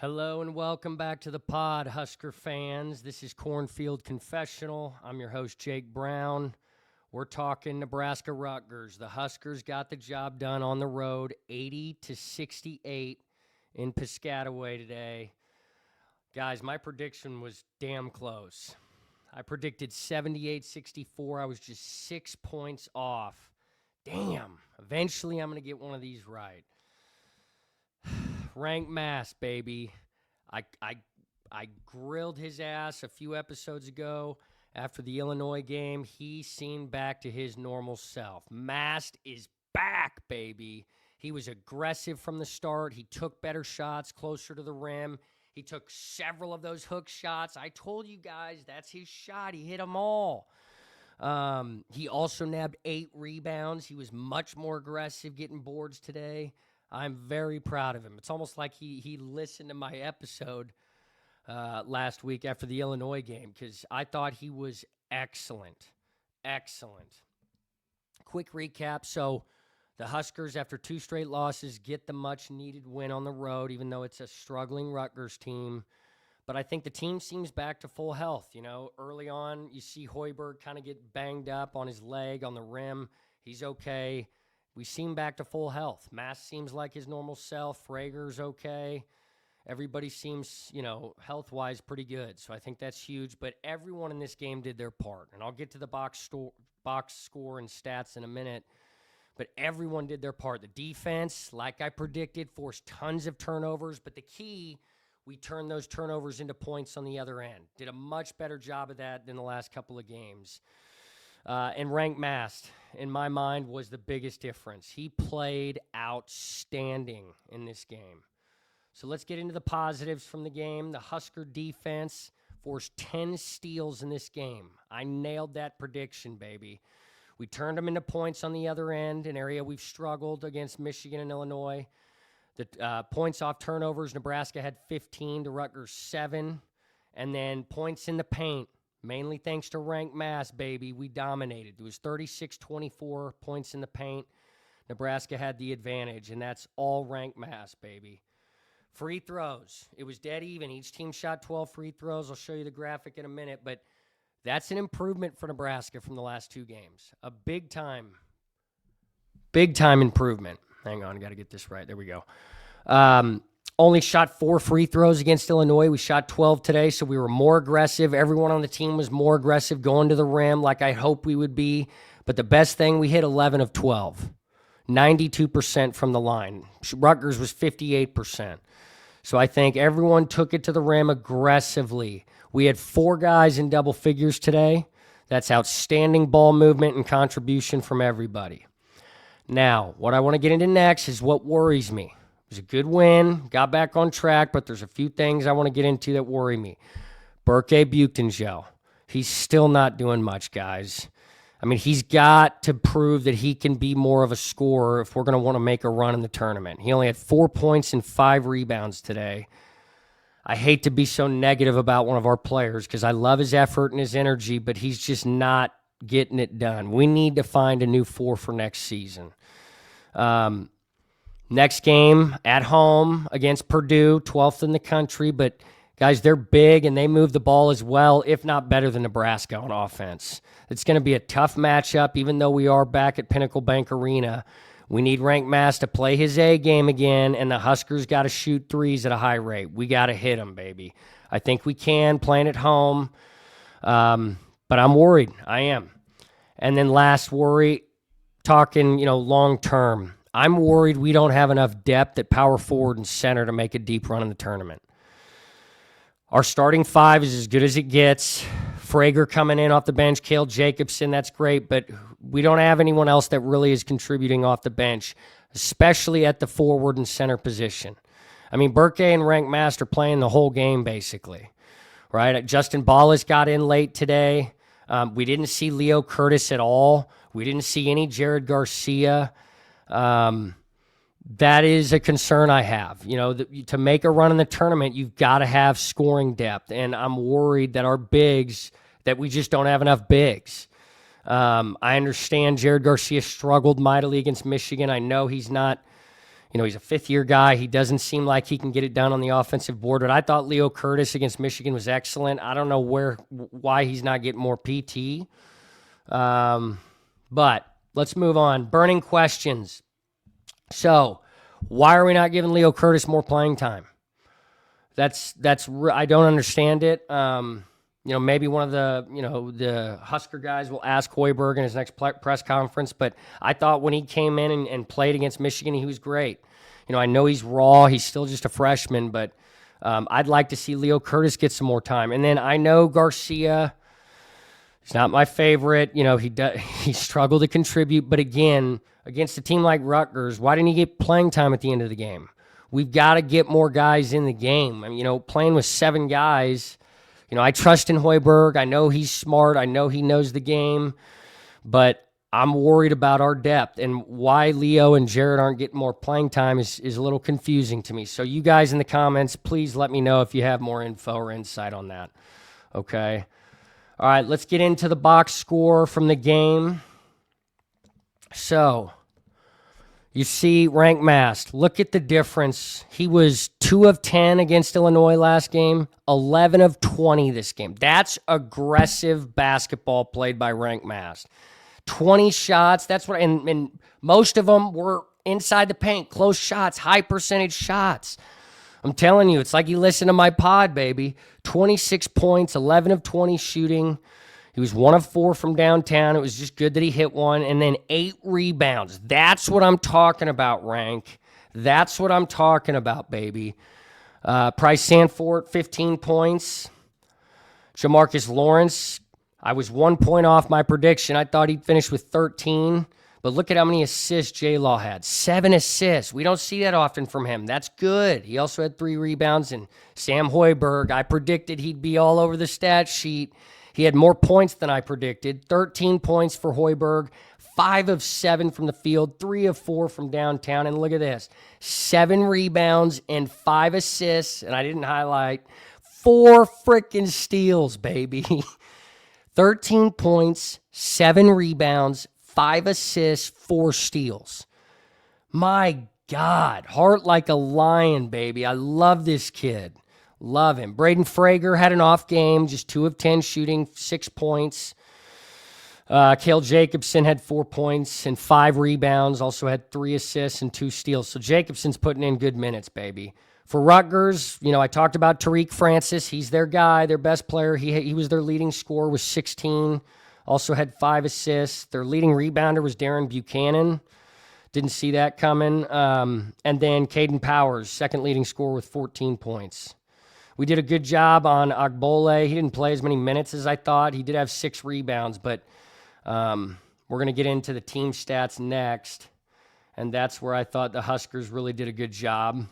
Hello and welcome back to the pod, Husker fans. This is Cornfield Confessional. I'm your host, Jake Brown. We're talking Nebraska Rutgers. The Huskers got the job done on the road, 80-68 in Piscataway today. Guys, my prediction was damn close. I predicted 78-64. I was just 6 points off. Damn. Eventually, I'm going to get one of these right. Rienk Mast, baby. I grilled his ass a few episodes ago after the Illinois game. He seemed back to his normal self. Mast is back, baby. He was aggressive from the start. He took better shots closer to the rim. He took several of those hook shots. I told you guys that's his shot. He hit them all. He also nabbed 8 rebounds. He was much more aggressive getting boards today. I'm very proud of him. It's almost like he listened to my episode last week after the Illinois game because I thought he was excellent. Excellent. Quick recap. So the Huskers, after 2 straight losses, get the much-needed win on the road, even though it's a struggling Rutgers team. But I think the team seems back to full health. You know, early on, you see Hoiberg kind of get banged up on his leg, on the rim. He's okay. We seem back to full health. Mast seems like his normal self. Frager's okay. Everybody seems, health-wise pretty good. So I think that's huge. But everyone in this game did their part. And I'll get to the box score and stats in a minute. But everyone did their part. The defense, like I predicted, forced tons of turnovers. But the key, we turned those turnovers into points on the other end. Did a much better job of that than the last couple of games. And Rienk Mast, in my mind, was the biggest difference. He played outstanding in this game. So let's get into the positives from the game. The Husker defense forced 10 steals in this game. I nailed that prediction, baby. We turned them into points on the other end, an area we've struggled against Michigan and Illinois. The points off turnovers, Nebraska had 15 to Rutgers 7. And then points in the paint. Mainly thanks to Rienk Mast, baby. We dominated. It was 36-24 points in the paint. Nebraska had the advantage, and that's all Rienk Mast, baby. Free throws. It was dead even. Each team shot 12 free throws. I'll show you the graphic in a minute, but that's an improvement for Nebraska from the last 2 games. A big-time improvement. Hang on, got to get this right. There we go. Only shot 4 free throws against Illinois. We shot 12 today, so we were more aggressive. Everyone on the team was more aggressive going to the rim like I hoped we would be. But the best thing, we hit 11 of 12. 92% from the line. Rutgers was 58%. So I think everyone took it to the rim aggressively. We had 4 guys in double figures today. That's outstanding ball movement and contribution from everybody. Now, what I want to get into next is what worries me. It was a good win, got back on track, but there's a few things I want to get into that worry me. Berke Buchtengel, he's still not doing much, guys. I mean, he's got to prove that he can be more of a scorer if we're going to want to make a run in the tournament. He only had 4 points and 5 rebounds today. I hate to be so negative about one of our players because I love his effort and his energy, but he's just not getting it done. We need to find a new 4 for next season. Next game at home against Purdue, 12th in the country. But, guys, they're big and they move the ball as well, if not better than Nebraska on offense. It's going to be a tough matchup, even though we are back at Pinnacle Bank Arena. We need Rienk Mast to play his A game again, and the Huskers got to shoot threes at a high rate. We got to hit them, baby. I think we can, playing at home. But I'm worried. I am. And then last worry, talking, long term. I'm worried we don't have enough depth at power forward and center to make a deep run in the tournament. Our starting 5 is as good as it gets. Frager coming in off the bench, Cale Jacobson, that's great, but we don't have anyone else that really is contributing off the bench, especially at the forward and center position. I mean, Berke and Rienk Mast are playing the whole game, basically, right? Justin Ballas got in late today. We didn't see Leo Curtis at all. We didn't see any Jared Garcia. That is a concern I have. To make a run in the tournament, you've got to have scoring depth, and I'm worried that our bigs, that we just don't have enough bigs. I understand Jared Garcia struggled mightily against Michigan. I know he's not, He's a fifth-year guy. He doesn't seem like he can get it done on the offensive board, but I thought Leo Curtis against Michigan was excellent. I don't know why he's not getting more PT. But let's move on. Burning questions. So, why are we not giving Leo Curtis more playing time? I don't understand it. Maybe one of the Husker guys will ask Hoiberg in his next press conference, but I thought when he came in and played against Michigan, he was great. I know he's raw. He's still just a freshman, but I'd like to see Leo Curtis get some more time. And then I know Garcia, he's not my favorite. He struggled to contribute, but again, against a team like Rutgers, why didn't he get playing time at the end of the game? We've got to get more guys in the game. Playing with 7 guys, I trust in Hoiberg. I know he's smart. I know he knows the game, but I'm worried about our depth, and why Leo and Jared aren't getting more playing time is a little confusing to me. So you guys in the comments, please let me know if you have more info or insight on that. Okay. All right, let's get into the box score from the game. So you see Rienk Mast. Look at the difference. He was 2 of 10 against Illinois last game, 11 of 20 this game. That's aggressive basketball played by Rienk Mast. 20 shots, that's what, and most of them were inside the paint, close shots, high percentage shots. I'm telling you, it's like you listen to my pod, baby. 26 points, 11 of 20 shooting. He was 1 of 4 from downtown. It was just good that he hit one. And then 8 rebounds. That's what I'm talking about, Rienk. That's what I'm talking about, baby. Price Sanford, 15 points. Jamarcus Lawrence, I was 1 point off my prediction. I thought he'd finish with 13. But look at how many assists J-Law had. 7 assists. We don't see that often from him. That's good. He also had 3 rebounds. And Sam Hoiberg, I predicted he'd be all over the stat sheet. He had more points than I predicted. 13 points for Hoiberg. 5 of 7 from the field. 3 of 4 from downtown. And look at this. 7 rebounds and 5 assists. And I didn't highlight. 4 freaking steals, baby. 13 points, 7 rebounds, 5 assists, 4 steals. My God, heart like a lion, baby. I love this kid. Love him. Braden Frager had an off game, just 2 of 10 shooting, 6 points. Cale Jacobson had 4 points and 5 rebounds, also had 3 assists and 2 steals. So Jacobson's putting in good minutes, baby. For Rutgers, I talked about Tariq Francis. He's their guy, their best player. He was their leading scorer with 16. Also had 5 assists. Their leading rebounder was Darren Buchanan. Didn't see that coming. And then Caden Powers, second leading scorer with 14 points. We did a good job on Agbole. He didn't play as many minutes as I thought. He did have 6 rebounds, but we're going to get into the team stats next. And that's where I thought the Huskers really did a good job.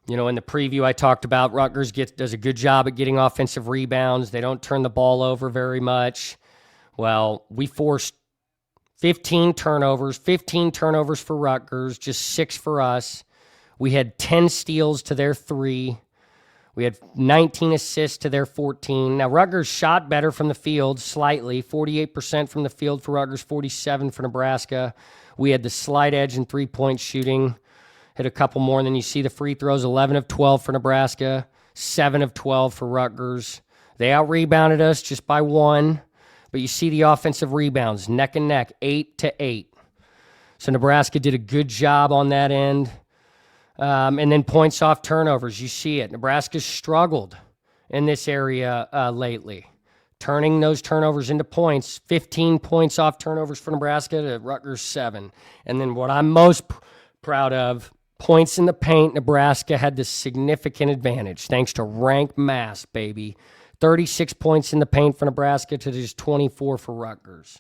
In the preview, I talked about Rutgers does a good job at getting offensive rebounds. They don't turn the ball over very much. Well, we forced 15 turnovers for Rutgers, just 6 for us. We had 10 steals to their 3. We had 19 assists to their 14. Now, Rutgers shot better from the field slightly, 48% from the field for Rutgers, 47% for Nebraska. We had the slight edge in three-point shooting. Hit a couple more, and then you see the free throws, 11 of 12 for Nebraska, 7 of 12 for Rutgers. They out-rebounded us just by 1, but you see the offensive rebounds, neck and neck, 8-8. So Nebraska did a good job on that end. And then points off turnovers, you see it. Nebraska struggled in this area lately, turning those turnovers into points. 15 points off turnovers for Nebraska to Rutgers 7. And then what I'm most proud of, points in the paint, Nebraska had the significant advantage thanks to Rienk Mast, baby. 36 points in the paint for Nebraska to just 24 for Rutgers.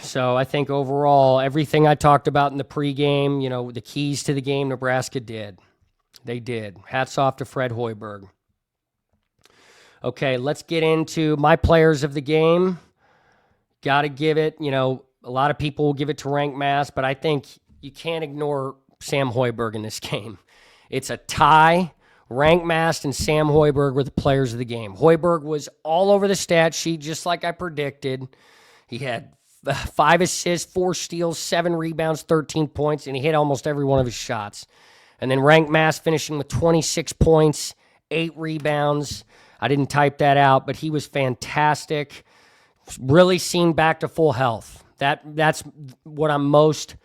So I think overall, everything I talked about in the pregame, the keys to the game, Nebraska did. They did. Hats off to Fred Hoiberg. Okay, let's get into my players of the game. Got to give it, a lot of people will give it to Rienk Mast, but I think you can't ignore Sam Hoiberg in this game. It's a tie. Rienk Mast and Sam Hoiberg were the players of the game. Hoiberg was all over the stat sheet, just like I predicted. He had 5 assists, 4 steals, 7 rebounds, 13 points, and he hit almost every one of his shots. And then Rienk Mast finishing with 26 points, 8 rebounds. I didn't type that out, but he was fantastic. Really seemed back to full health. That's what I'm most,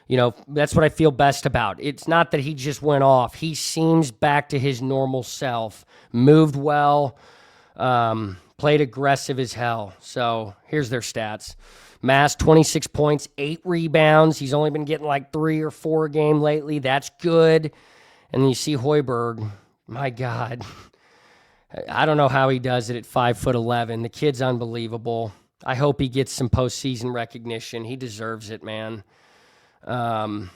that's what I feel best about. It's not that he just went off. He seems back to his normal self, moved well, played aggressive as hell. So here's their stats. Mast, 26 points, 8 rebounds. He's only been getting like 3 or 4 a game lately. That's good. And then you see Hoiberg. My God. I don't know how he does it at 5'11". The kid's unbelievable. I hope he gets some postseason recognition. He deserves it, man. All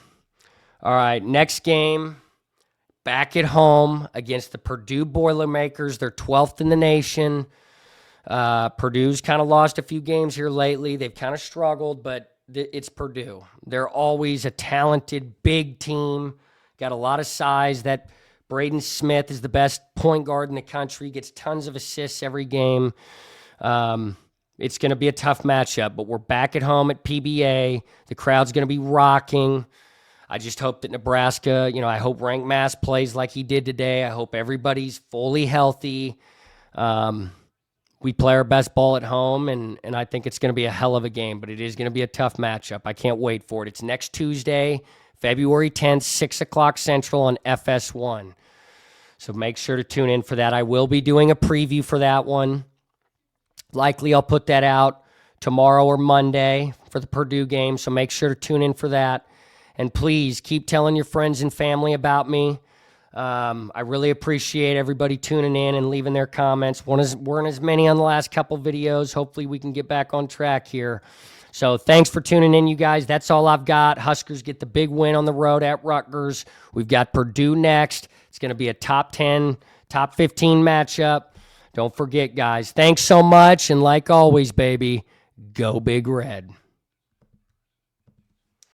right, next game. Back at home against the Purdue Boilermakers. They're 12th in the nation. Purdue's kind of lost a few games here lately. They've kind of struggled, but it's Purdue. They're always a talented, big team. Got a lot of size. That Braden Smith is the best point guard in the country. Gets tons of assists every game. It's going to be a tough matchup, but we're back at home at PBA. The crowd's going to be rocking. I just hope that Nebraska, I hope Rienk Mast plays like he did today. I hope everybody's fully healthy. We play our best ball at home, and I think it's going to be a hell of a game, but it is going to be a tough matchup. I can't wait for it. It's next Tuesday, February 10th, 6 o'clock Central on FS1. So make sure to tune in for that. I will be doing a preview for that one. Likely I'll put that out tomorrow or Monday for the Purdue game, so make sure to tune in for that. And please keep telling your friends and family about me. I really appreciate everybody tuning in and leaving their comments. Weren't as many on the last couple videos. Hopefully we can get back on track here. So thanks for tuning in, you guys. That's all I've got. Huskers get the big win on the road at Rutgers. We've got Purdue next. It's going to be a top 10, top 15 matchup. Don't forget, guys. Thanks so much. And like always, baby, go Big Red.